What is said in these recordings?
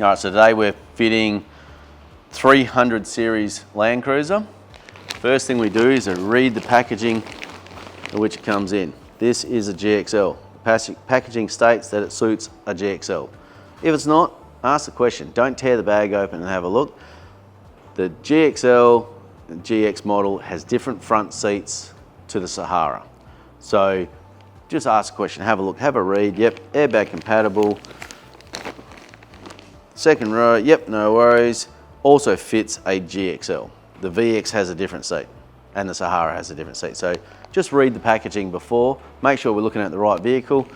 All right, so today we're fitting 300 series Land Cruiser. First thing we do is read the packaging in which it comes in. This is a GXL. Packaging states that it suits a GXL. If it's not, ask the question. Don't tear the bag open and have a look. The GXL and GX model has different front seats to the Sahara. So just ask a question, have a look, have a read. Yep, airbag compatible. Second row, yep, no worries. Also fits a GXL. The VX has a different seat and the Sahara has a different seat. So just read the packaging before, make sure we're looking at the right vehicle.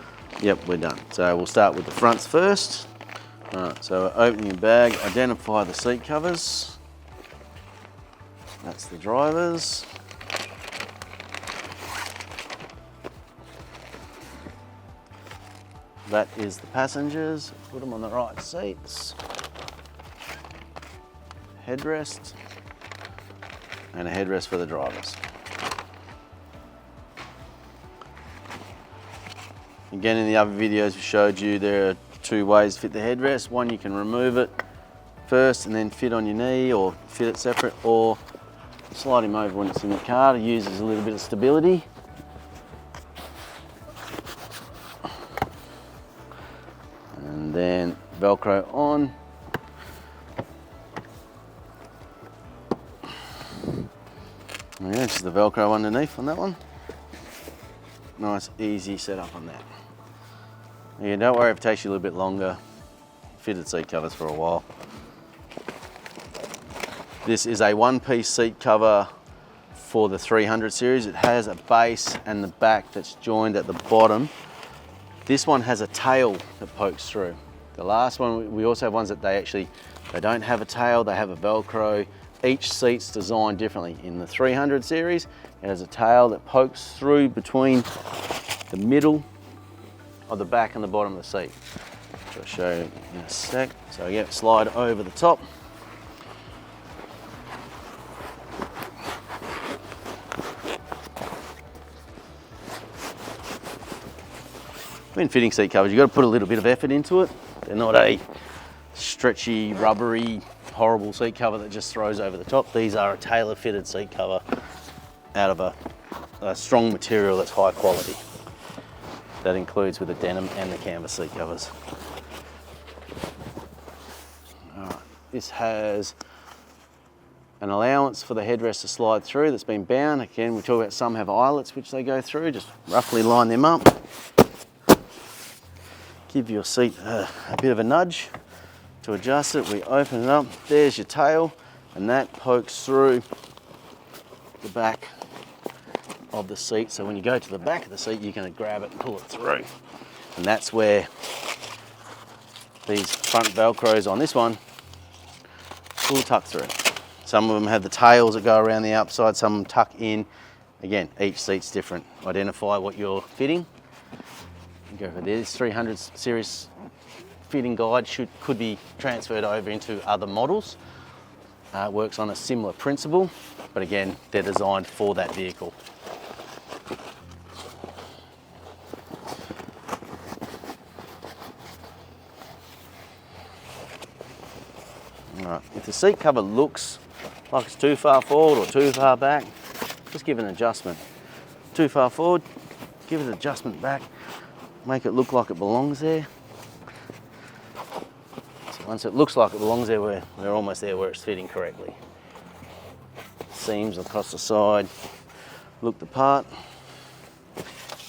Yep, we're done. So we'll start with the fronts first. All right, so opening your bag, identify the seat covers. That's the drivers. That is the passengers. Put them on the right seats. Headrest. And a headrest for the drivers. Again, in the other videos we showed you there are two ways to fit the headrest. One, you can remove it first and then fit on your knee or fit it separate, or slide him over when it's in the car to use as a little bit of stability. And then Velcro on. Yeah, this is the Velcro underneath on that one. Nice, easy setup on that. Yeah, don't worry if it takes you a little bit longer. Fitted seat covers for a while. This is a one-piece seat cover for the 300 series. It has a base and the back that's joined at the bottom. This one has a tail that pokes through. The last one, we also have ones that they don't have a tail, they have a Velcro. Each seat's designed differently. In the 300 series, it has a tail that pokes through between the middle of the back and the bottom of the seat, which I'll show you in a sec. So again, slide over the top. When fitting seat covers, you've got to put a little bit of effort into it. They're not a stretchy, rubbery, horrible seat cover that just throws over the top. These are a tailor-fitted seat cover out of a strong material that's high quality. That includes with the denim and the canvas seat covers. All right. This has an allowance for the headrest to slide through that's been bound. Again, we talk about some have eyelets which they go through. Just roughly line them up. Give your seat a bit of a nudge to adjust it. We open it up. There's your tail, and that pokes through the back of the seat. So when you go to the back of the seat, you're going to grab it and pull it through. And that's where these front Velcros on this one will tuck through. Some of them have the tails that go around the outside, some of them tuck in. Again, each seat's different. Identify what you're fitting. Go for this 300 series fitting guide could be transferred over into other models. It works on a similar principle, but again, they're designed for that vehicle. All right. If the seat cover looks like it's too far forward or too far back, just give it an adjustment. Too far forward, give it an adjustment back. Make it look like it belongs there. So once it looks like it belongs there, we're almost there where it's fitting correctly. Seams across the side look the part,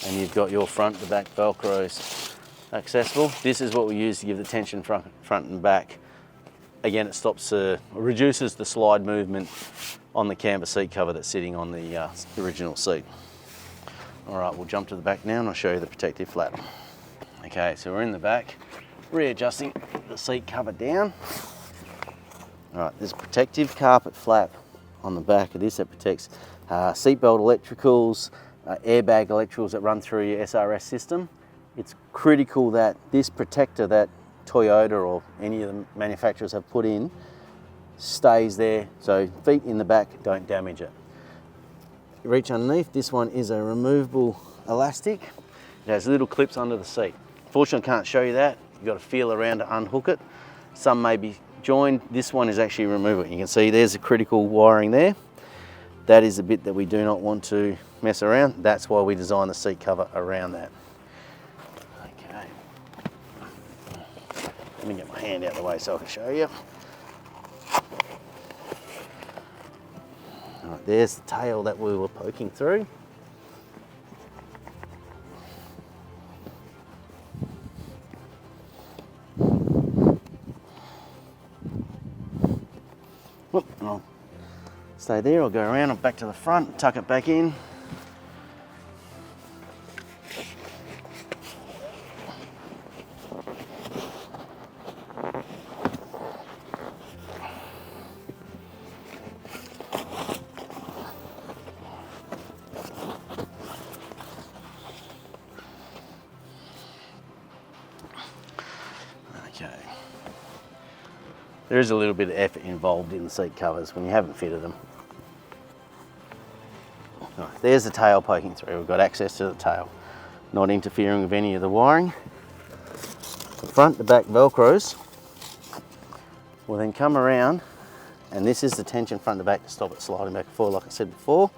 and you've got your front to back Velcros accessible. This is what we use to give the tension front and back. Again, it reduces the slide movement on the canvas seat cover that's sitting on the original seat. All right, we'll jump to the back now and I'll show you the protective flap. Okay, so we're in the back, readjusting the seat cover down. All right, there's a protective carpet flap on the back of this that protects seatbelt electricals, airbag electricals that run through your SRS system. It's critical that this protector that Toyota or any of the manufacturers have put in stays there, so feet in the back don't damage it. Reach underneath, this one is a removable elastic. It has little clips under the seat. Fortunately, I can't show you that. You've got to feel around to unhook it. Some may be joined. This one is actually removable. You can see there's a critical wiring there. That is a bit that we do not want to mess around. That's why we designed the seat cover around that. Okay. Let me get my hand out of the way so I can show you. All right, there's the tail that we were poking through. Whoop, I'll stay there, I'll go around and back to the front, tuck it back in. Okay. There is a little bit of effort involved in the seat covers when you haven't fitted them. Right, there's the tail poking through. We've got access to the tail, not interfering with any of the wiring. The front to back Velcros will then come around, and this is the tension front to back to stop it sliding back and forth like I said before.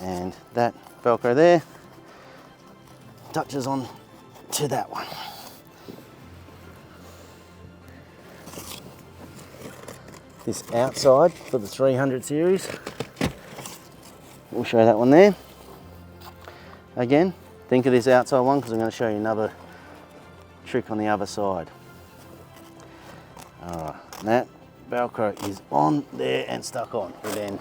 And that Velcro there touches on to that one. This outside for the 300 series, we'll show that one there. Again, think of this outside one because I'm going to show you another trick on the other side. Alright, that Velcro is on there and stuck on. And then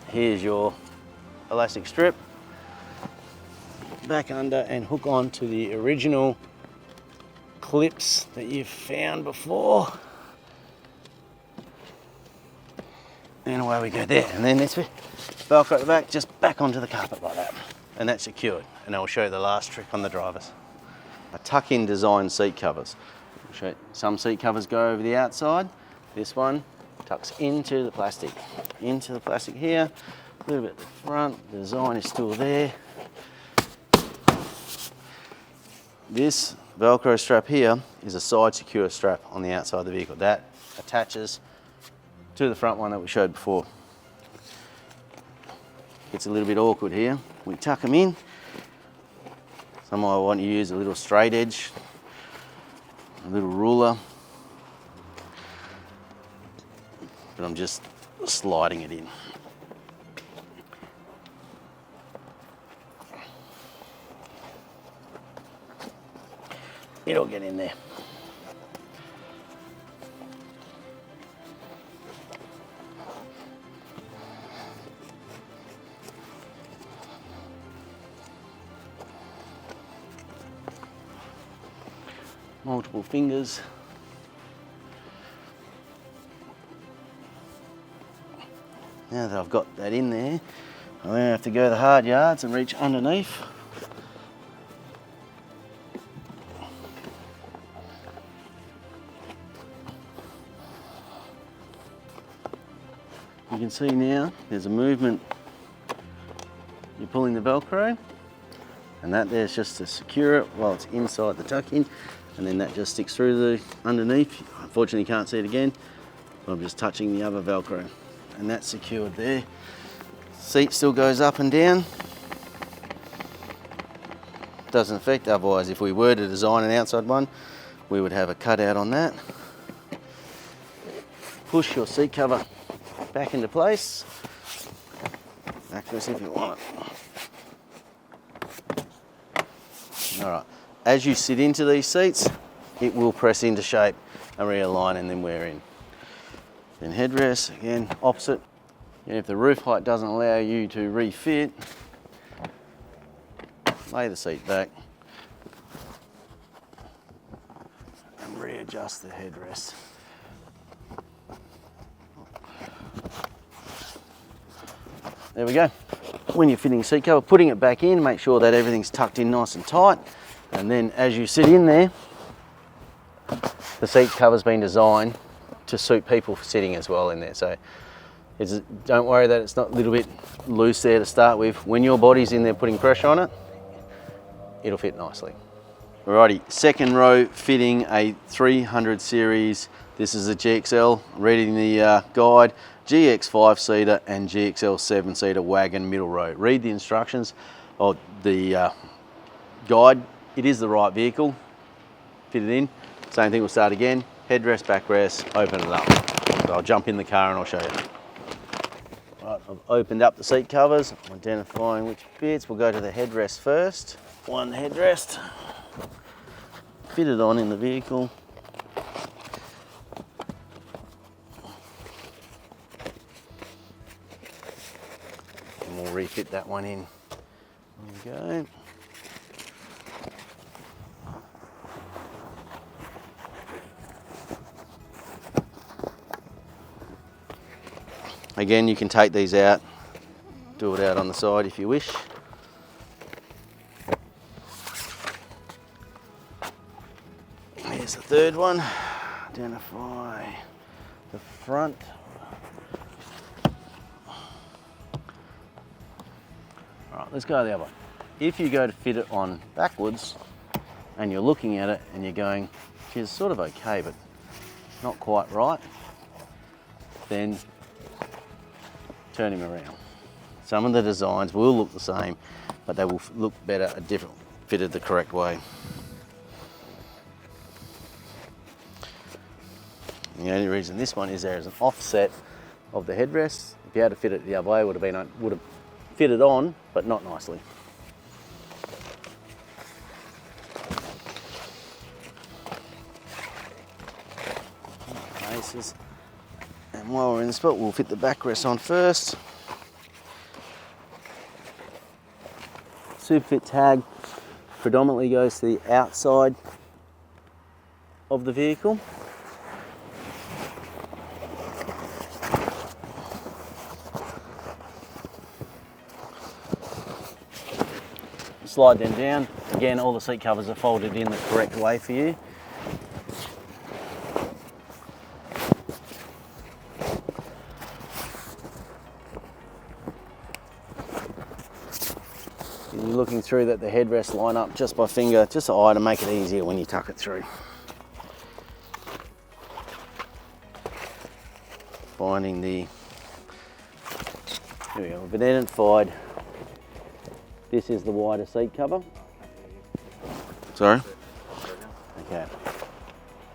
here's your elastic strip, back under and hook on to the original clips that you've found before, and away we go there. And then this Velcro at the back, just back onto the carpet like that, and that's secured. And I'll show you the last trick on the drivers. A tuck-in design seat covers. I'll show you. Some seat covers go over the outside. This one tucks into the plastic here, a little bit at the front. The design is still there. This Velcro strap here is a side secure strap on the outside of the vehicle. That attaches to the front one that we showed before. It's a little bit awkward here. We tuck them in. Some might want to use a little straight edge, a little ruler, but I'm just sliding it in. It'll get in there. Multiple fingers. Now that I've got that in there, I'm going to have to go the hard yards and reach underneath. You can see now there's a movement. You're pulling the Velcro, and that there's just to secure it while it's inside the tuck-in, and then that just sticks through the underneath. Unfortunately, you can't see it again, but I'm just touching the other Velcro, and that's secured there. Seat still goes up and down. Doesn't affect, otherwise if we were to design an outside one, we would have a cutout on that. Push your seat cover back into place. Access if you want it. Alright, as you sit into these seats, it will press into shape and realign and then wear in. Then headrest, again, opposite. And if the roof height doesn't allow you to refit, lay the seat back and readjust the headrest. There we go. When you're fitting seat cover, putting it back in, make sure that everything's tucked in nice and tight. And then as you sit in there, the seat cover's been designed to suit people sitting as well in there. So don't worry that it's not a little bit loose there to start with. When your body's in there putting pressure on it, it'll fit nicely. Alrighty, second row fitting a 300 series. This is a GXL, reading the guide, GX 5-seater and GXL 7-seater wagon middle row. Read the instructions of the guide. It is the right vehicle. Fit it in. Same thing, we'll start again. Headrest, backrest, open it up. So I'll jump in the car and I'll show you. Right, I've opened up the seat covers, identifying which bits. We'll go to the headrest first. One headrest. Fit it on in the vehicle. And we'll refit that one in. There we go. Again, you can take these out, do it out on the side if you wish. Here's the third one. Identify the front. All right, let's go the other one. If you go to fit it on backwards and you're looking at it and you're going, it's sort of okay, but not quite right, then turn him around. Some of the designs will look the same, but they will look better a different fitted the correct way. The only reason this one is there is an offset of the headrest. If you had to fit it the other way, would have fitted on, but not nicely. Bases. And while we're in the spot, we'll fit the backrest on first. SupaFit tag predominantly goes to the outside of the vehicle. Slide them down. Again, all the seat covers are folded in the correct way for you. You're looking through that the headrests line up just by finger, just eye, to make it easier when you tuck it through. Finding the, here we go, we've identified this is the wider seat cover. Sorry? Okay.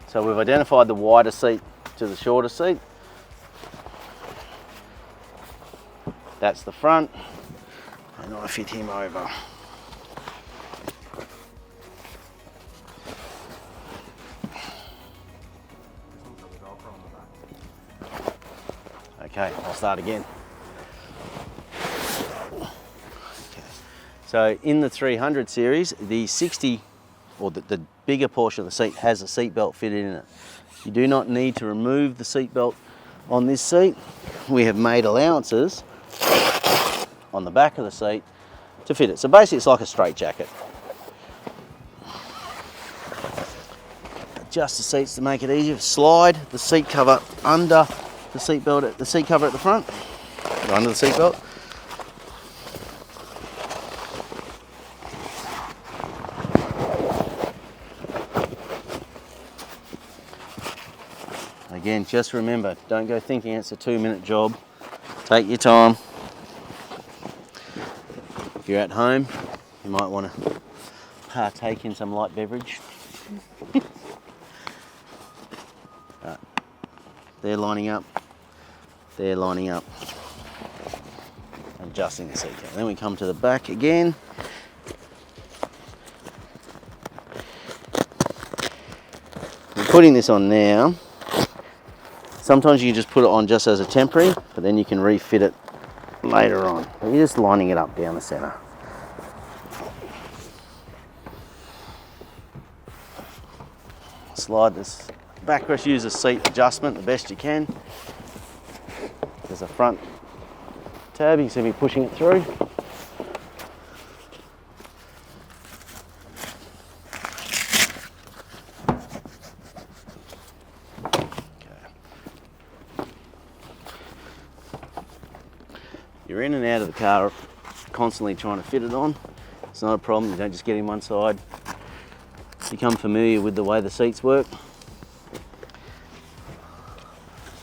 So we've identified the wider seat to the shorter seat. That's the front. And I fit him over. Okay, I'll start again. Okay. So in the 300 series, the 60, or the bigger portion of the seat, has a seat belt fitted in it. You do not need to remove the seat belt on this seat. We have made allowances on the back of the seat to fit it. So basically it's like a straight jacket. Adjust the seats to make it easier. Slide the seat cover under the seat belt, the seat cover at the front, under the seat belt. Again, just remember, don't go thinking it's a 2-minute job. Take your time. If you're at home, you might want to partake in some light beverage. Right. They're lining up. They're lining up. Adjusting the seat cover. Then we come to the back again. We're putting this on now. Sometimes you can just put it on just as a temporary, but then you can refit it later on. You're just lining it up down the center. Slide this backrest, use a seat adjustment the best you can. There's a front tab, you can see me pushing it through. You're in and out of the car constantly trying to fit it on. It's not a problem, you don't just get in one side become familiar with the way the seats work.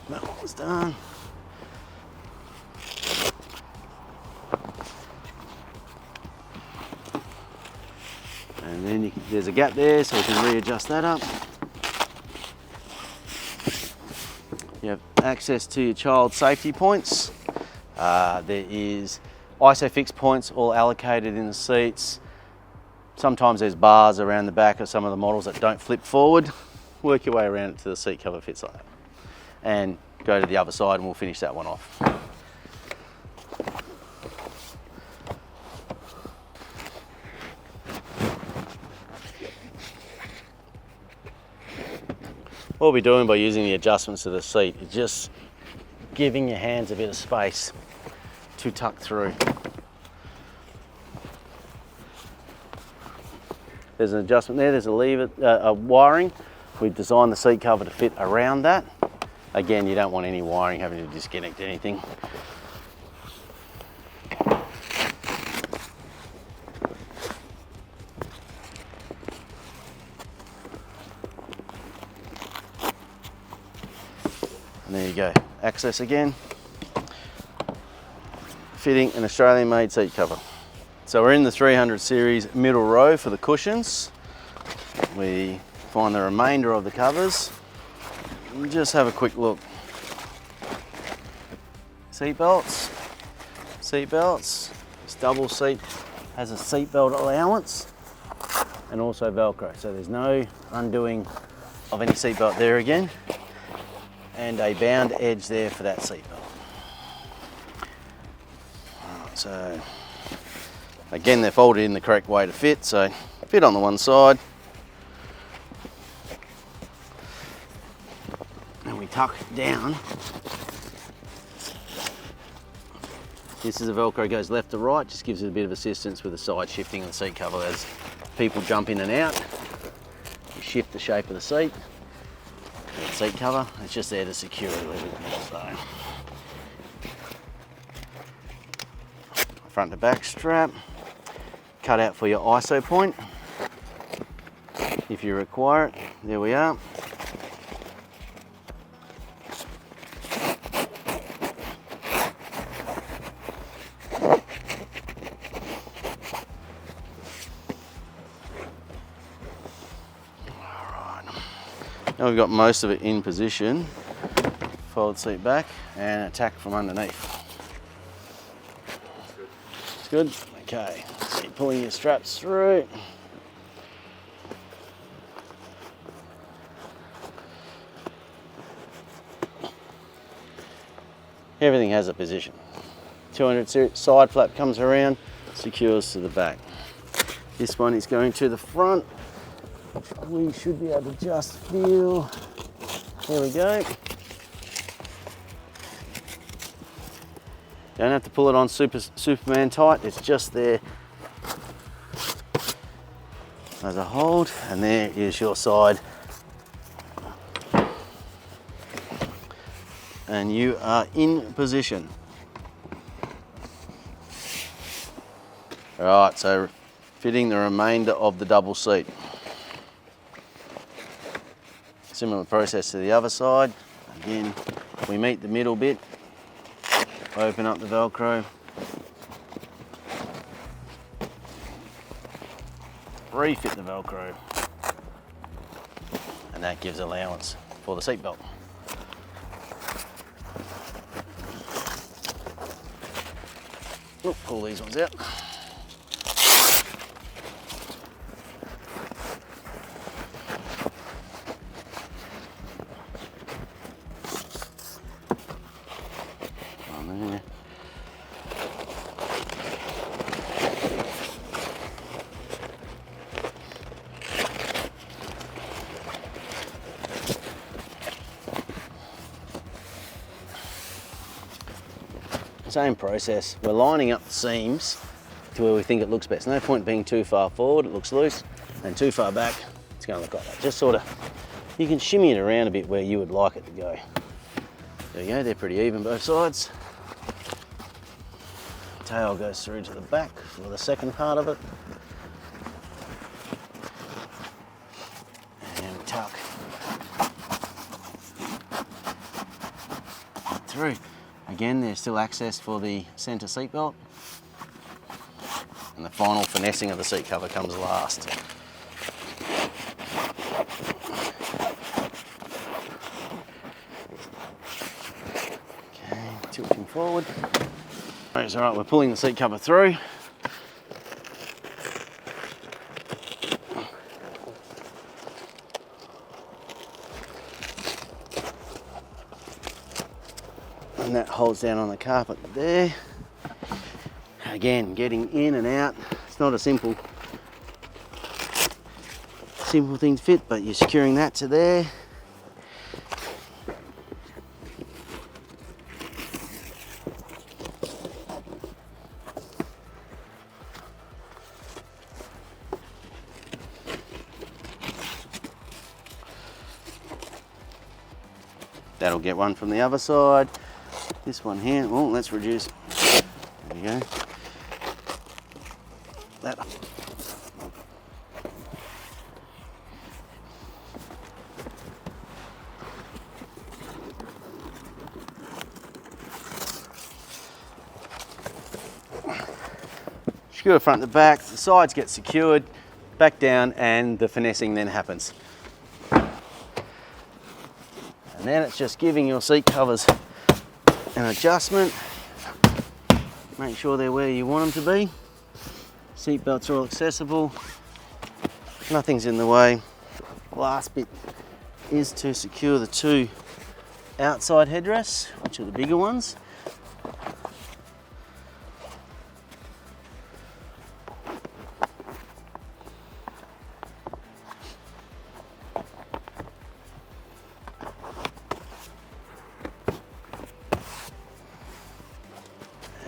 That one's done. And then there's a gap there, so you can readjust that up. You have access to your child safety points. There is ISOFIX points all allocated in the seats. Sometimes there's bars around the back of some of the models that don't flip forward. Work your way around it till the seat cover fits like that. And go to the other side and we'll finish that one off. What we'll be doing by using the adjustments to the seat is just giving your hands a bit of space to tuck through. There's an adjustment there, there's a lever, a wiring. We've designed the seat cover to fit around that. Again, you don't want any wiring having to disconnect anything. And there you go, access again. Fitting an Australian made seat cover. So we're in the 300 series middle row for the cushions. We find the remainder of the covers. Just have a quick look. Seat belts. This double seat has a seat belt allowance and also Velcro. So there's no undoing of any seat belt there again. And a bound edge there for that seat belt. So again, they're folded in the correct way to fit. So fit on the one side. And we tuck down. This is a Velcro, goes left to right, just gives it a bit of assistance with the side shifting of the seat cover as people jump in and out. You shift the shape of the seat. The seat cover, it's just there to secure it a little bit more. So, front to back strap, cut out for your ISO point if you require it. There we are. Now we've got most of it in position. Fold seat back and attack from underneath. It's good. Okay, so you're pulling your straps through. Everything has a position. 200 series side flap comes around, secures to the back. This one is going to the front. We should be able to just feel, there we go. Don't have to pull it on Superman tight, it's just there as a hold, and there is your side. And you are in position. All right, so fitting the remainder of the double seat. Similar process to the other side. Again, we meet the middle bit, open up the Velcro, refit the Velcro, and that gives allowance for the seat belt. Pull these ones out. Same process. We're lining up the seams to where we think it looks best. No point being too far forward, it looks loose, and too far back, it's going to look like that. Just sort of, you can shimmy it around a bit where you would like it to go. There you go, they're pretty even both sides. Tail goes through to the back for the second part of it. through. Again, there's still access for the centre seat belt. And the final finessing of the seat cover comes last. Okay, tilting forward. It's all right, we're pulling the seat cover through. And that holds down on the carpet there. Again, getting in and out. It's not a simple thing to fit, but you're securing that to there. That'll get one from the other side. This one here, well, let's reduce. There we go. That. Secure the front and the back, the sides get secured, back down, and the finessing then happens. And then it's just giving your seat covers an adjustment. Make sure they're where you want them to be. Seat belts are all accessible. Nothing's in the way. The last bit is to secure the two outside headrests, which are the bigger ones.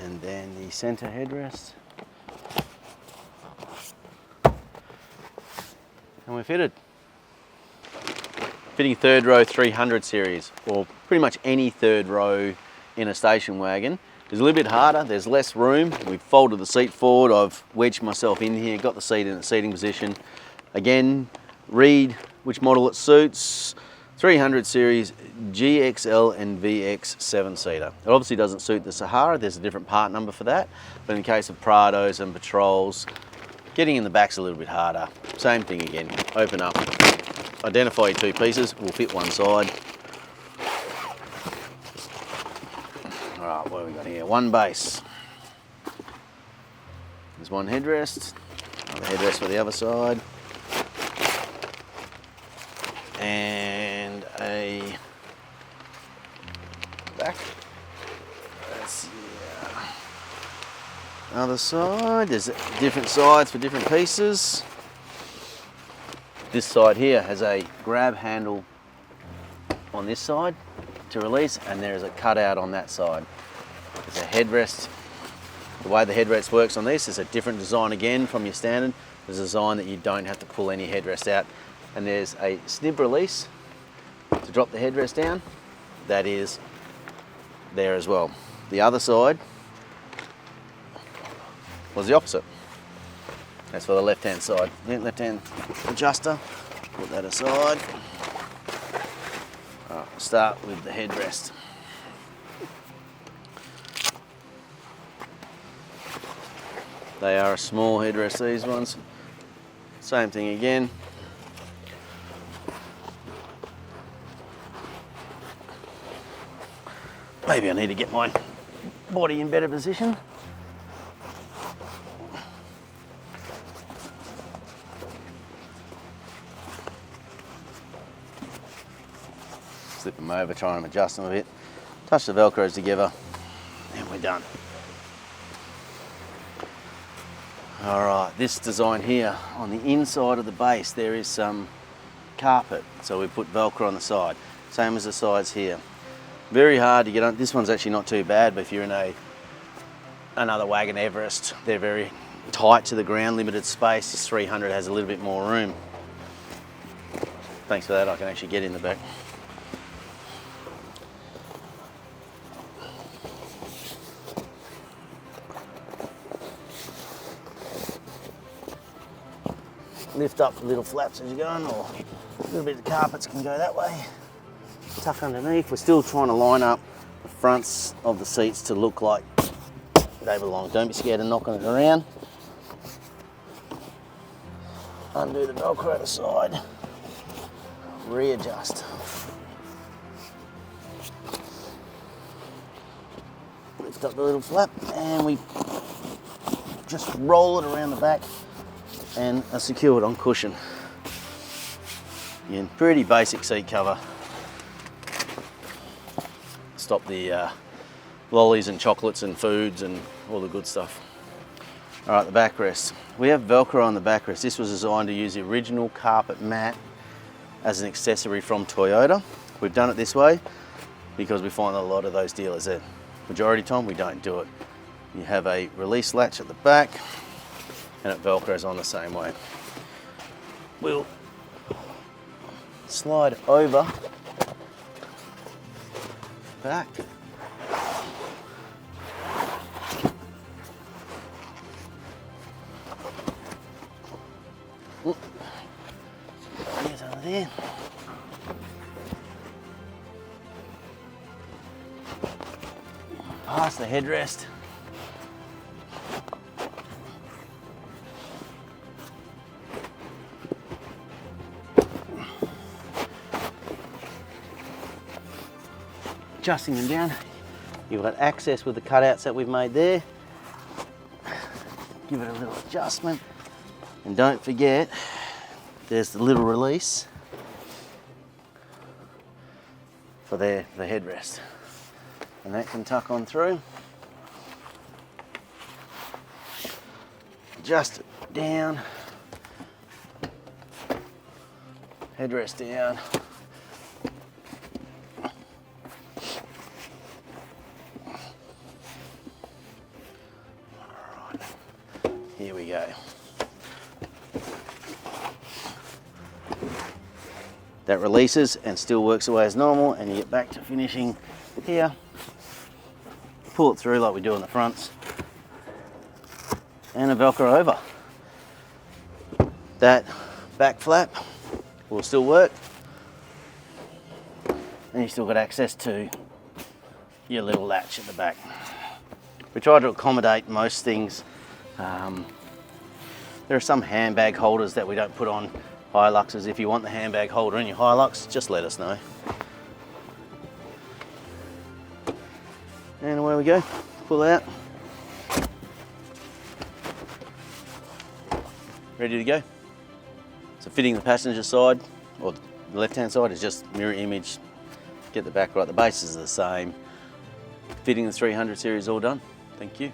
And then the center headrest. And we're fitted. Fitting third row 300 series, or pretty much any third row in a station wagon. It's a little bit harder, there's less room. We've folded the seat forward, I've wedged myself in here, got the seat in a seating position. Again, read which model it suits. 300 series GXL and VX 7-seater. It obviously doesn't suit the Sahara, there's a different part number for that, but in case of Prados and Patrols, getting in the back's a little bit harder. Same thing again, open up, identify your two pieces, we'll fit one side. All right, what have we got here? One base. There's one headrest, another headrest for the other side. And a back. That's the other side. There's different sides for different pieces. This side here has a grab handle on this side to release, and there's a cutout on that side. There's a headrest. The way the headrest works on this is a different design again from your standard. There's a design that you don't have to pull any headrest out. And there's a snib release to drop the headrest down. That is there as well. The other side was the opposite. That's for the left-hand side. Left-hand adjuster, put that aside. All right, we'll start with the headrest. They are a small headrest, these ones. Same thing again. Maybe I need to get my body in better position. Slip them over, try and adjust them a bit. Touch the Velcros together, and we're done. All right, this design here, on the inside of the base, there is some carpet. So we put Velcro on the side, same as the sides here. Very hard to get on. This one's actually not too bad, but if you're in another wagon Everest, they're very tight to the ground, limited space. This 300 has a little bit more room. Thanks for that, I can actually get in the back. Lift up the little flaps as you're going, or a little bit of the carpets can go that way. Tuck underneath. We're still trying to line up the fronts of the seats to look like they belong. Don't be scared of knocking it around. Undo the Velcro to the side, readjust. Lift up the little flap and we just roll it around the back and are secured on cushion. Yeah, pretty basic seat cover. Stop the lollies and chocolates and foods and all the good stuff. All right, the backrest. We have Velcro on the backrest. This was designed to use the original carpet mat as an accessory from Toyota. We've done it this way because we find that a lot of those dealers, the majority of the time, we don't do it. You have a release latch at the back and it Velcros on the same way. We'll slide over back. Get under there. Past the headrest. Adjusting them down. You've got access with the cutouts that we've made there. Give it a little adjustment. And don't forget, there's the little release for the headrest. And that can tuck on through. Adjust it down. Headrest down. Here we go. That releases and still works away as normal, and you get back to finishing here. Pull it through like we do on the fronts, and a Velcro over. That back flap will still work, and you still got access to your little latch at the back. We try to accommodate most things. There are some handbag holders that we don't put on Hiluxes. If you want the handbag holder in your Hilux, just let us know. And away we go. Pull out. Ready to go. So fitting the passenger side, or the left-hand side, is just mirror image. Get the back right. The bases are the same. Fitting the 300 series all done. Thank you.